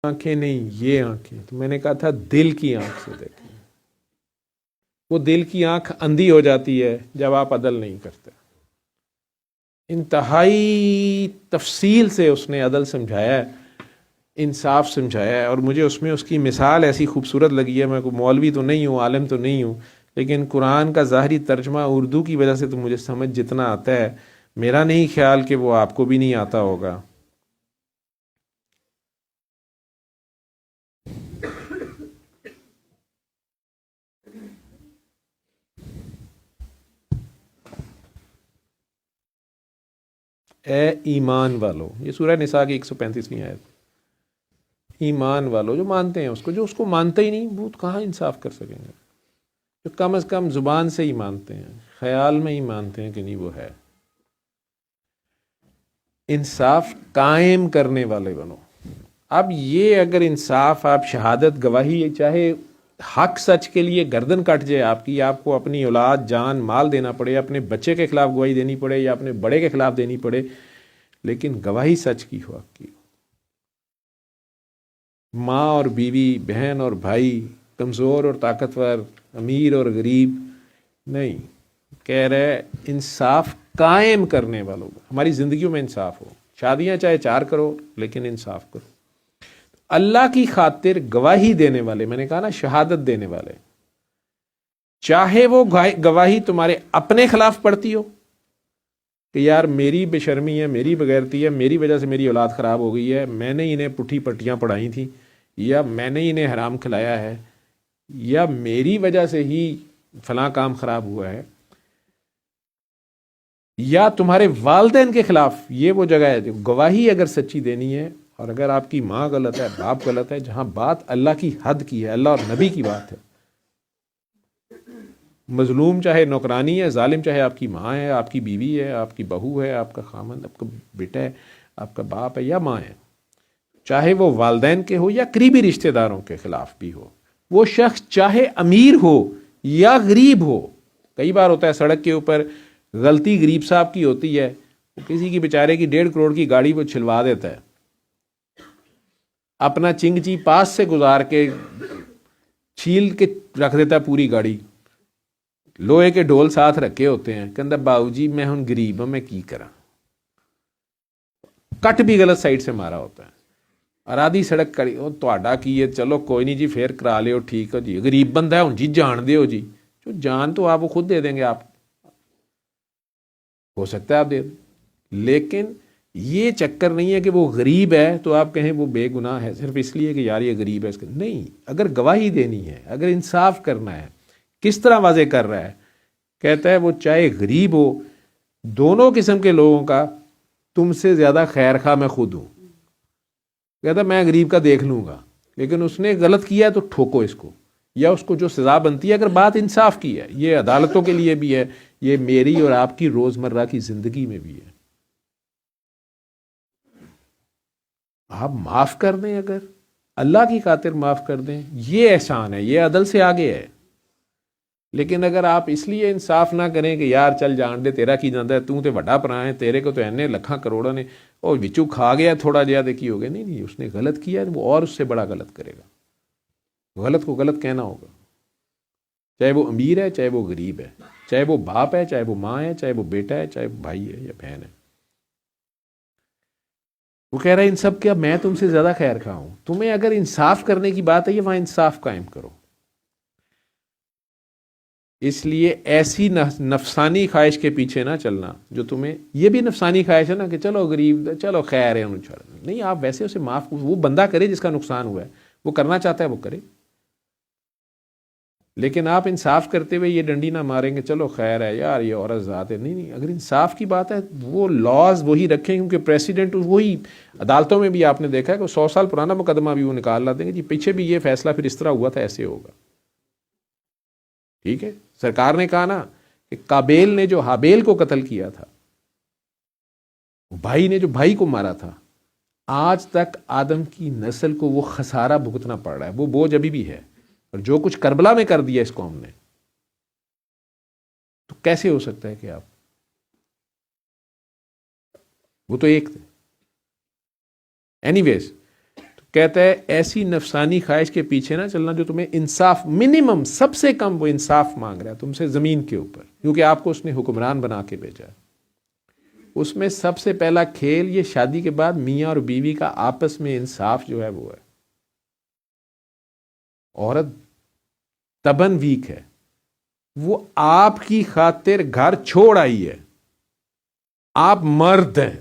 آنکھیں نہیں یہ آنکھیں، تو میں نے کہا تھا دل کی آنکھ سے دیکھیں. وہ دل کی آنکھ اندھی ہو جاتی ہے جب آپ عدل نہیں کرتے. انتہائی تفصیل سے اس نے عدل سمجھایا ہے، انصاف سمجھایا ہے، اور مجھے اس میں اس کی مثال ایسی خوبصورت لگی ہے. میں کوئی مولوی تو نہیں ہوں، عالم تو نہیں ہوں، لیکن قرآن کا ظاہری ترجمہ اردو کی وجہ سے تو مجھے سمجھ جتنا آتا ہے، میرا نہیں خیال کہ وہ آپ کو بھی نہیں آتا ہوگا. اے ایمان والو، یہ سورہ نساء کی 135ویں آیت. ایمان والو، جو مانتے ہیں اس کو، جو اس کو مانتے ہی نہیں وہ کہاں انصاف کر سکیں گے؟ جو کم از کم زبان سے ہی مانتے ہیں، خیال میں ہی مانتے ہیں کہ نہیں وہ ہے. انصاف قائم کرنے والے بنو. اب یہ اگر انصاف، آپ شہادت گواہی، چاہے حق سچ کے لیے گردن کٹ جائے آپ کی، آپ کو اپنی اولاد جان مال دینا پڑے، اپنے بچے کے خلاف گواہی دینی پڑے یا اپنے بڑے کے خلاف دینی پڑے، لیکن گواہی سچ کی ہو آپ کی. ماں اور بیوی، بہن اور بھائی، کمزور اور طاقتور، امیر اور غریب نہیں. کہہ رہے انصاف قائم کرنے والوں. ہماری زندگیوں میں انصاف ہو، شادیاں چاہے 4 کرو لیکن انصاف کرو. اللہ کی خاطر گواہی دینے والے، میں نے کہا نا شہادت دینے والے، چاہے وہ گواہی تمہارے اپنے خلاف پڑتی ہو کہ یار میری بے شرمی ہے، میری بغیرتی ہے، میری وجہ سے میری اولاد خراب ہو گئی ہے، میں نے انہیں پٹھی پٹیاں پڑھائی تھیں، یا میں نے انہیں حرام کھلایا ہے، یا میری وجہ سے ہی فلاں کام خراب ہوا ہے، یا تمہارے والدین کے خلاف. یہ وہ جگہ ہے جو گواہی اگر سچی دینی ہے، اور اگر آپ کی ماں غلط ہے، باپ غلط ہے، جہاں بات اللہ کی حد کی ہے، اللہ اور نبی کی بات ہے. مظلوم چاہے نوکرانی ہے، ظالم چاہے آپ کی ماں ہے، آپ کی بیوی ہے، آپ کی بہو ہے، آپ کا خامند، آپ کا بیٹا ہے، آپ کا باپ ہے یا ماں ہے، چاہے وہ والدین کے ہو یا قریبی رشتہ داروں کے خلاف بھی ہو. وہ شخص چاہے امیر ہو یا غریب ہو. کئی بار ہوتا ہے سڑک کے اوپر غلطی غریب صاحب کی ہوتی ہے، کسی کی بیچارے کی 1.5 کروڑ کی گاڑی وہ چھلوا دیتا ہے، اپنا چنگچی پاس سے گزار کے چھیل کے رکھ دیتا ہے پوری گاڑی. لوہے کے ڈھول ساتھ رکھے ہوتے ہیں، کہندا باؤ جی میں ہوں غریب ہوں، میں کی کراں. کٹ بھی غلط سائڈ سے مارا ہوتا ہے، اور آدھی سڑک کڑی. وہ تہاڈا کی ہے، چلو کوئی نہیں جی، پھر کرا لیو، ٹھیک ہے جی، غریب بندہ ہے ہوں جی جان دیو جی. جو جان تو آپ وہ خود دے دیں گے، آپ ہو سکتا ہے آپ دے دیں، لیکن یہ چکر نہیں ہے کہ وہ غریب ہے تو آپ کہیں وہ بے گناہ ہے صرف اس لیے کہ یار یہ غریب ہے. اس کے نہیں، اگر گواہی دینی ہے، اگر انصاف کرنا ہے، کس طرح واضح کر رہا ہے؟ کہتا ہے وہ چاہے غریب ہو، دونوں قسم کے لوگوں کا تم سے زیادہ خیر خواہ میں خود ہوں. کہتا ہے میں غریب کا دیکھ لوں گا، لیکن اس نے غلط کیا ہے تو ٹھوکو اس کو، یا اس کو جو سزا بنتی ہے. اگر بات انصاف کی ہے، یہ عدالتوں کے لیے بھی ہے، یہ میری اور آپ کی روزمرہ کی زندگی میں بھی ہے. آپ معاف کر دیں، اگر اللہ کی خاطر معاف کر دیں، یہ احسان ہے، یہ عدل سے آگے ہے. لیکن اگر آپ اس لیے انصاف نہ کریں کہ یار چل جان دے، تیرا کی جاندہ ہے، تو تے وڈا پرا ہے، تیرے کو تو اینے لکھاں کروڑوں نے اور وچوں کھا گیا تھوڑا جہا دیکھی ہو گیا. نہیں، اس نے غلط کیا ہے، وہ اور اس سے بڑا غلط کرے گا. غلط کو غلط کہنا ہوگا، چاہے وہ امیر ہے، چاہے وہ غریب ہے، چاہے وہ باپ ہے، چاہے وہ ماں ہے، چاہے وہ بیٹا ہے، چاہے وہ بھائی ہے یا بہن ہے. وہ کہہ رہا ہے ان سب کیا میں تم سے زیادہ خیر خواہ ہوں. تمہیں اگر انصاف کرنے کی بات ہے، یہ وہاں انصاف قائم کرو. اس لیے ایسی نفسانی خواہش کے پیچھے نہ چلنا جو تمہیں، یہ بھی نفسانی خواہش ہے نا کہ چلو غریب، چلو خیر ہے انہوں چھوڑ نہیں. آپ ویسے اسے معاف، وہ بندہ کرے جس کا نقصان ہوا ہے، وہ کرنا چاہتا ہے وہ کرے، لیکن آپ انصاف کرتے ہوئے یہ ڈنڈی نہ ماریں گے چلو خیر ہے یار یہ عورت ذات ہے. نہیں نہیں، اگر انصاف کی بات ہے وہ لاز وہی رکھیں، کیونکہ پریسیڈنٹ وہی. عدالتوں میں بھی آپ نے دیکھا ہے کہ 100 سال پرانا مقدمہ بھی وہ نکال لاتے ہیں کہ جی پیچھے بھی یہ فیصلہ پھر اس طرح ہوا تھا، ایسے ہوگا. ٹھیک ہے، سرکار نے کہا نا کہ قابیل نے جو حابیل کو قتل کیا تھا، بھائی نے جو بھائی کو مارا تھا، آج تک آدم کی نسل کو وہ خسارہ بھگتنا پڑ رہا ہے، وہ بوجھ ابھی بھی ہے. اور جو کچھ کربلا میں کر دیا اس قوم نے، تو کیسے ہو سکتا ہے کہ آپ، وہ تو ایک تھے. اینی ویز، کہتا ہے ایسی نفسانی خواہش کے پیچھے نہ چلنا جو تمہیں انصاف، منیمم سب سے کم وہ انصاف مانگ رہا ہے تم سے زمین کے اوپر، کیونکہ آپ کو اس نے حکمران بنا کے بھیجا ہے۔ اس میں سب سے پہلا کھیل یہ شادی کے بعد میاں اور بیوی کا آپس میں انصاف جو ہے وہ ہے۔ عورت تباً ویک ہے، وہ آپ کی خاطر گھر چھوڑ آئی ہے، آپ مرد ہیں،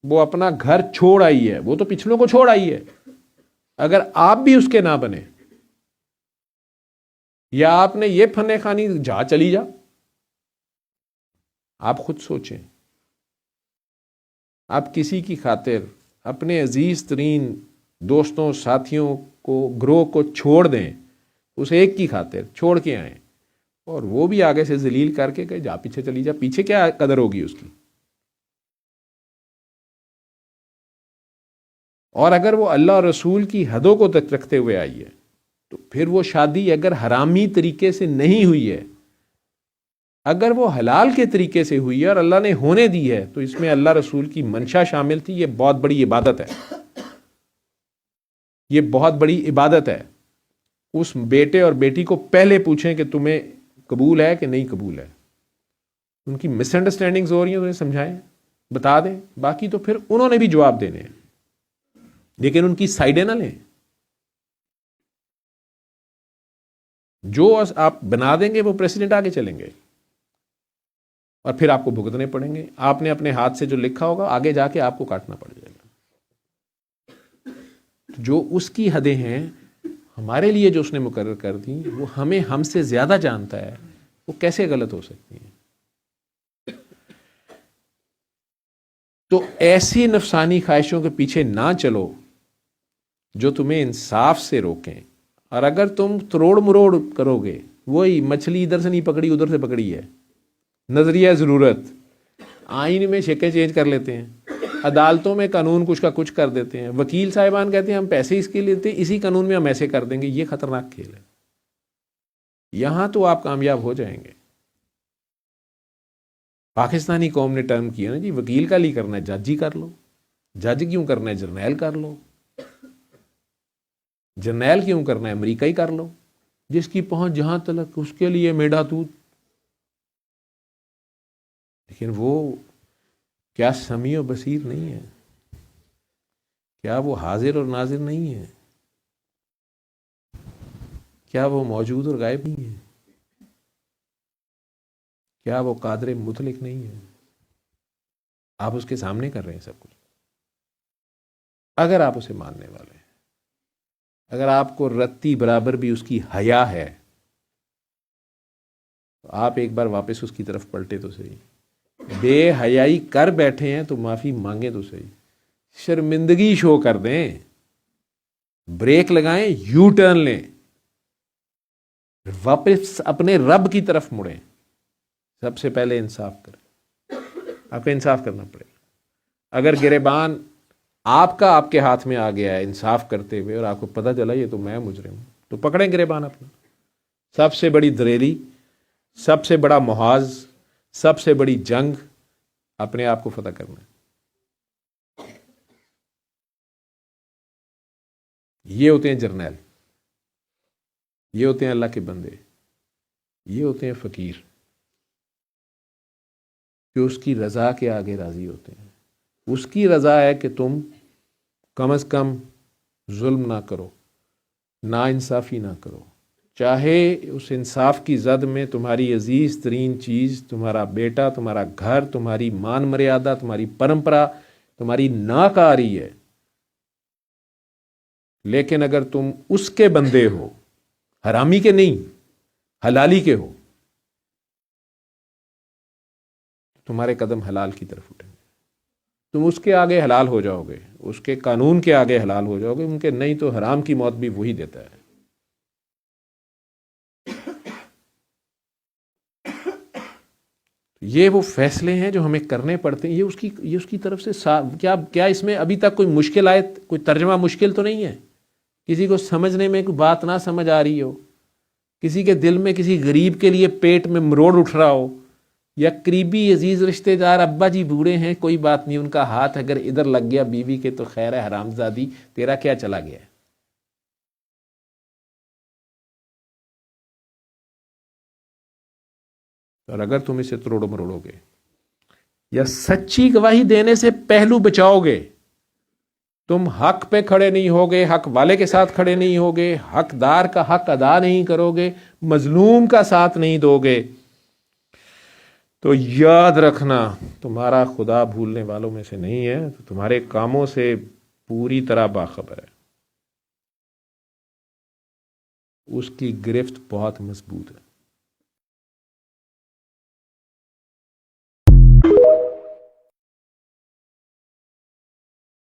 وہ اپنا گھر چھوڑ آئی ہے، وہ تو پچھلوں کو چھوڑ آئی ہے۔ اگر آپ بھی اس کے نہ بنے، یا آپ نے یہ فنے خانی جا چلی جا، آپ خود سوچیں، آپ کسی کی خاطر اپنے عزیز ترین دوستوں ساتھیوں کو، گروہ کو چھوڑ دیں، اس ایک کی خاطر چھوڑ کے آئیں، اور وہ بھی آگے سے ذلیل کر کے کہ جا پیچھے چلی جا، پیچھے کیا قدر ہوگی اس کی؟ اور اگر وہ اللہ اور رسول کی حدوں کو تک رکھتے ہوئے آئی ہے تو پھر وہ شادی اگر حرامی طریقے سے نہیں ہوئی ہے، اگر وہ حلال کے طریقے سے ہوئی ہے اور اللہ نے ہونے دی ہے، تو اس میں اللہ رسول کی منشا شامل تھی۔ یہ بہت بڑی عبادت ہے، یہ بہت بڑی عبادت ہے۔ اس بیٹے اور بیٹی کو پہلے پوچھیں کہ تمہیں قبول ہے کہ نہیں قبول ہے۔ ان کی مس انڈرسٹینڈنگز ہو رہی ہیں، انہیں سمجھائیں، بتا دیں، باقی تو پھر انہوں نے بھی جواب دینے ہیں، لیکن ان کی سائڈیں نہ لیں۔ جو آپ بنا دیں گے وہ پریسیڈنٹ آگے چلیں گے، اور پھر آپ کو بھگتنے پڑیں گے۔ آپ نے اپنے ہاتھ سے جو لکھا ہوگا آگے جا کے آپ کو کاٹنا پڑ جائے گا۔ جو اس کی حدیں ہیں ہمارے لیے جو اس نے مقرر کر دی، وہ ہمیں ہم سے زیادہ جانتا ہے، وہ کیسے غلط ہو سکتی ہیں؟ تو ایسی نفسانی خواہشوں کے پیچھے نہ چلو جو تمہیں انصاف سے روکیں۔ اور اگر تم تروڑ مروڑ کرو گے، وہی مچھلی ادھر سے نہیں پکڑی ادھر سے پکڑی ہے، نظریہ ضرورت، آئین میں شکلیں چینج کر لیتے ہیں، عدالتوں میں قانون کچھ کا کچھ کر دیتے ہیں، وکیل صاحبان کہتے ہیں ہم پیسے اس کے لیتے ہیں، اسی قانون میں ہم ایسے کر دیں گے۔ یہ خطرناک کھیل ہے، یہاں تو آپ کامیاب ہو جائیں گے۔ پاکستانی قوم نے ٹرم کیا نا جی، وکیل کا لی کرنا ہے جج ہی کر لو، جج کیوں کرنا ہے جرنیل کر لو، جرنیل کیوں کرنا ہے امریکائی کر لو، جس کی پہنچ جہاں تلک اس کے لیے میڈا دودھ۔ لیکن وہ کیا سمیع و بصیر نہیں ہے؟ کیا وہ حاضر اور ناظر نہیں ہے؟ کیا وہ موجود اور غائب نہیں ہے؟ کیا وہ قادر مطلق نہیں ہے؟ آپ اس کے سامنے کر رہے ہیں سب کچھ۔ اگر آپ اسے ماننے والے ہیں، اگر آپ کو رتی برابر بھی اس کی حیا ہے، تو آپ ایک بار واپس اس کی طرف پلٹے تو صحیح۔ بے حیائی کر بیٹھے ہیں تو معافی مانگیں تو صحیح، شرمندگی شو کر دیں، بریک لگائیں، یو ٹرن لیں، واپس اپنے رب کی طرف مڑیں۔ سب سے پہلے انصاف کریں، آپ کو انصاف کرنا پڑے گا۔ اگر گریبان آپ کا آپ کے ہاتھ میں آ گیا ہے انصاف کرتے ہوئے، اور آپ کو پتہ چلا یہ تو میں مجرم ہوں، تو پکڑیں گریبان اپنا۔ سب سے بڑی دلیری، سب سے بڑا محاذ، سب سے بڑی جنگ اپنے آپ کو فتح کرنا ہے۔ یہ ہوتے ہیں جرنیل، یہ ہوتے ہیں اللہ کے بندے، یہ ہوتے ہیں فقیر، کہ اس کی رضا کے آگے راضی ہوتے ہیں۔ اس کی رضا ہے کہ تم کم از کم ظلم نہ کرو، نا انصافی نہ کرو، چاہے اس انصاف کی زد میں تمہاری عزیز ترین چیز، تمہارا بیٹا، تمہارا گھر، تمہاری مان مریادہ، تمہاری پرمپرا، تمہاری ناک آ رہی ہے، لیکن اگر تم اس کے بندے ہو، حرامی کے نہیں، حلالی کے ہو، تمہارے قدم حلال کی طرف اٹھیں گے، تم اس کے آگے حلال ہو جاؤ گے، اس کے قانون کے آگے حلال ہو جاؤ گے، ان کے نہیں تو حرام کی موت بھی وہی دیتا ہے۔ یہ وہ فیصلے ہیں جو ہمیں کرنے پڑتے ہیں، یہ اس کی طرف سے کیا اس میں ابھی تک کوئی مشکل آئے، کوئی ترجمہ مشکل تو نہیں ہے؟ کسی کو سمجھنے میں کوئی بات نہ سمجھ آ رہی ہو، کسی کے دل میں کسی غریب کے لیے پیٹ میں مروڑ اٹھ رہا ہو، یا قریبی عزیز رشتہ دار، ابا جی بوڑھے ہیں، کوئی بات نہیں، ان کا ہاتھ اگر ادھر لگ گیا بیوی کے تو خیر ہے، حرام زادی تیرا کیا چلا گیا ہے؟ اور اگر تم اسے تروڑ مروڑو گے یا سچی گواہی دینے سے پہلو بچاؤ گے، تم حق پہ کھڑے نہیں ہوگے، حق والے کے ساتھ کھڑے نہیں ہوگے، حقدار کا حق ادا نہیں کرو گے، مظلوم کا ساتھ نہیں دو گے، تو یاد رکھنا تمہارا خدا بھولنے والوں میں سے نہیں ہے، تو تمہارے کاموں سے پوری طرح باخبر ہے، اس کی گرفت بہت مضبوط ہے۔